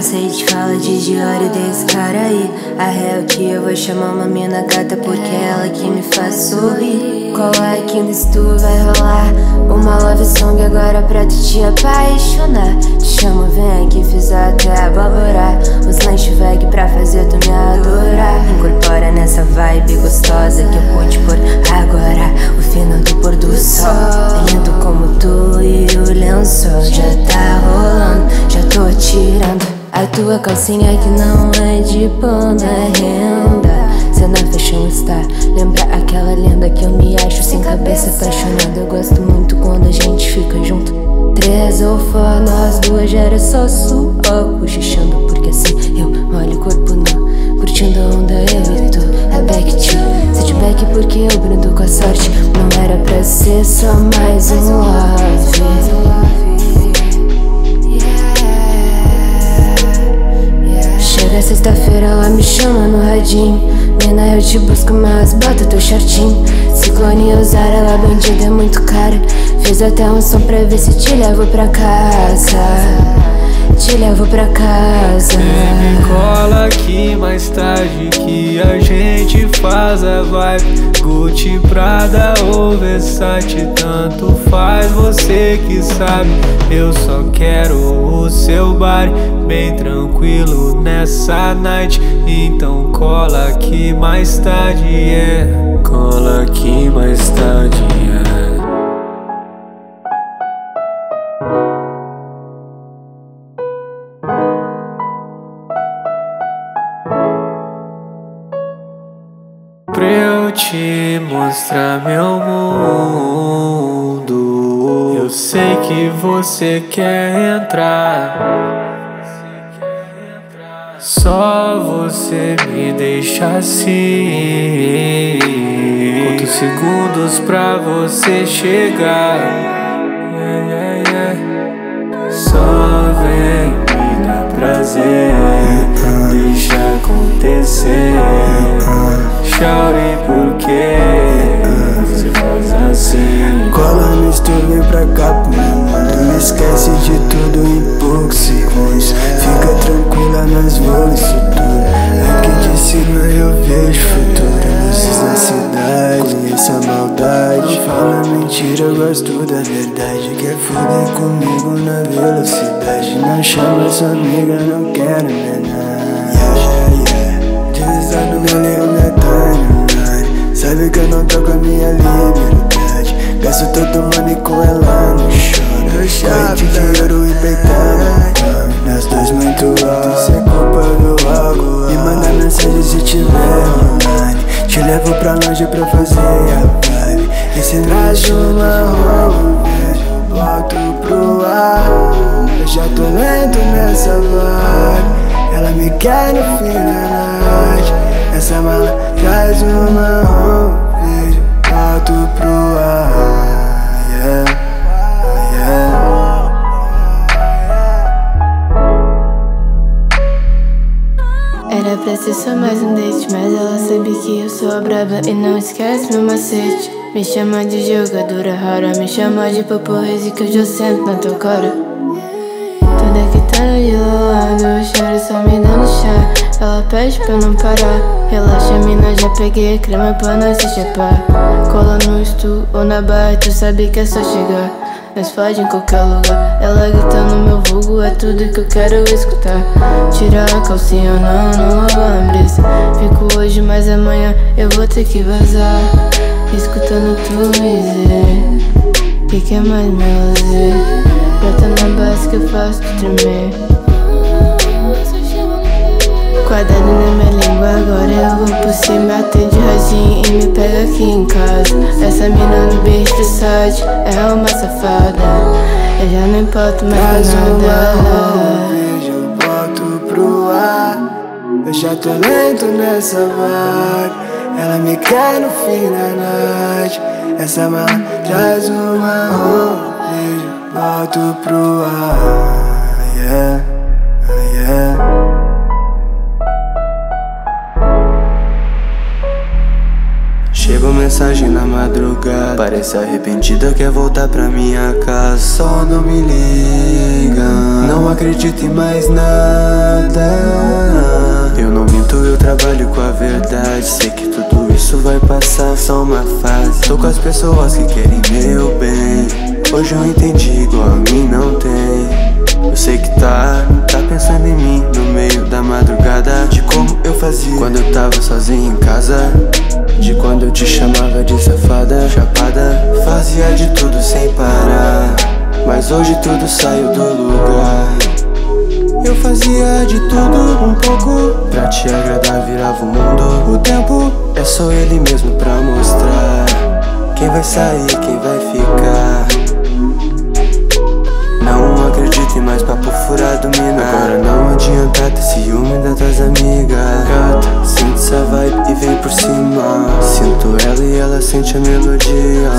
cansei de falar de Dior desse cara aí. A real que eu vou chamar uma mina gata porque é ela que me faz sorrir. Cola aqui nesse tu vai rolar uma love song agora pra tu te apaixonar. Te chamo, vem aqui, fiz até ababorar os lanches veg pra fazer tu me adorar. Incorpora nessa vibe gostosa que eu vou te pôr agora. O final do pôr do sol, lindo como tu e o lençol. Já tá rolando, já tô tirando a tua calcinha que não é de pano, é renda. Cê na fashion star, lembra aquela lenda que eu me acho sem cabeça apaixonada. Eu gosto muito quando a gente fica junto. 3 ou 4, nós duas já era só suor, cochichando porque assim eu molho o corpo nu, curtindo a onda eu e tu. É back to setback porque eu brindo com a sorte. Não era pra ser só mais um love. Chega sexta-feira, ela me chama no radinho. Mina, eu te busco, mas bota teu shortinho. Ciclone e usar, ela bandida é muito cara. Fiz até um som pra ver se te levo pra casa. Te levo pra casa. Baby, cola aqui mais tarde que a gente faz a vibe. Gucci, Prada ou Versace, tanto faz, você que sabe. Eu só quero o seu bar bem tranquilo nessa night. Então cola aqui mais tarde, yeah. Cola aqui mais tarde, yeah. Pra eu te mostrar meu mundo, eu sei que você quer entrar. Só você me deixa assim. Quantos segundos pra você chegar? Só vem me dar prazer, deixa acontecer. Chore porque você faz assim. Cola, mistura, vem pra cá pro meu mundo. Me esquece de tudo em poucos segundos. Fica tranquila, nós vamos isso tudo. Aqui de cima eu vejo futuro. Luzes na cidade, conheço a maldade. Não fala mentira, eu gosto da verdade. Quer foder comigo na velocidade. Não chama sua amiga, não quero menor. Deslizado meu livro, minha timeline. Sabe que eu não tô com a minha liberdade. Gasto todo money com ela, não chora. Corre de dinheiro e peitando. Nós dois muito alto, isso é culpa do álcool. Me manda mensagem se tiver online. Te levo pra longe pra fazer a vibe. E cê traz uma roupa, volto pro ar. Eu já tô lento nessa vibe. Ela me quer no fim da noite. Essa mala traz uma roupa, volto pro ar, yeah, yeah. Era pra ser só mais um date, mas ela sabe que eu sou a braba e não esquece meu macete. Me chama de jogadora rara, me chama de paporrese que eu já sento na tua cara. Toda que tá no gelado, eu choro só me dando chá. Ela pede pra eu não parar. Relaxa, mina, já peguei crema pra nós se chapar. Cola no estu ou na barra, tu sabe que é só chegar. Nós fode em qualquer lugar. Ela gritando meu vulgo, é tudo que eu quero escutar. Tirar a calcinha, não rola a brisa. Fico hoje, mas amanhã eu vou ter que vazar. Escutando tu dizer que quer mais meu lazer. Brota na base que eu faço tu tremer. Quadrado na minha língua, agora eu vou por cima. Atende radinho e me pega aqui em casa. Essa mina no bicho do site é uma safada. Eu já não importo mais com nada. Eu boto pro ar. Eu já tô lento nessa vibe. Ela me quer no fim da noite. Essa mala traz uma roupa. Eu boto pro ar, yeah, yeah. Chegou mensagem na madrugada, parece arrependida, quer voltar pra minha casa. Só não me liga, não acredito em mais nada. Eu não minto, eu trabalho com a verdade. Sei que tudo isso vai passar, só uma fase. Tô com as pessoas que querem meu bem. Hoje eu entendi, igual a mim não tem. Eu sei que tá pensando em mim no meio da madrugada. De como eu fazia quando eu tava sozinho em casa, de quando eu te chamava de safada, chapada. Fazia de tudo sem parar, mas hoje tudo saiu do lugar. Eu fazia de tudo um pouco pra te agradar, virava o mundo. O tempo é só ele mesmo pra mostrar quem vai sair, quem vai ficar. Não acredito em mais papo furado, mina. Agora não adianta ter ciúme das tuas amigas. Gata, sinto essa vibe e vem por cima. Sinto ela e ela sente a melodia.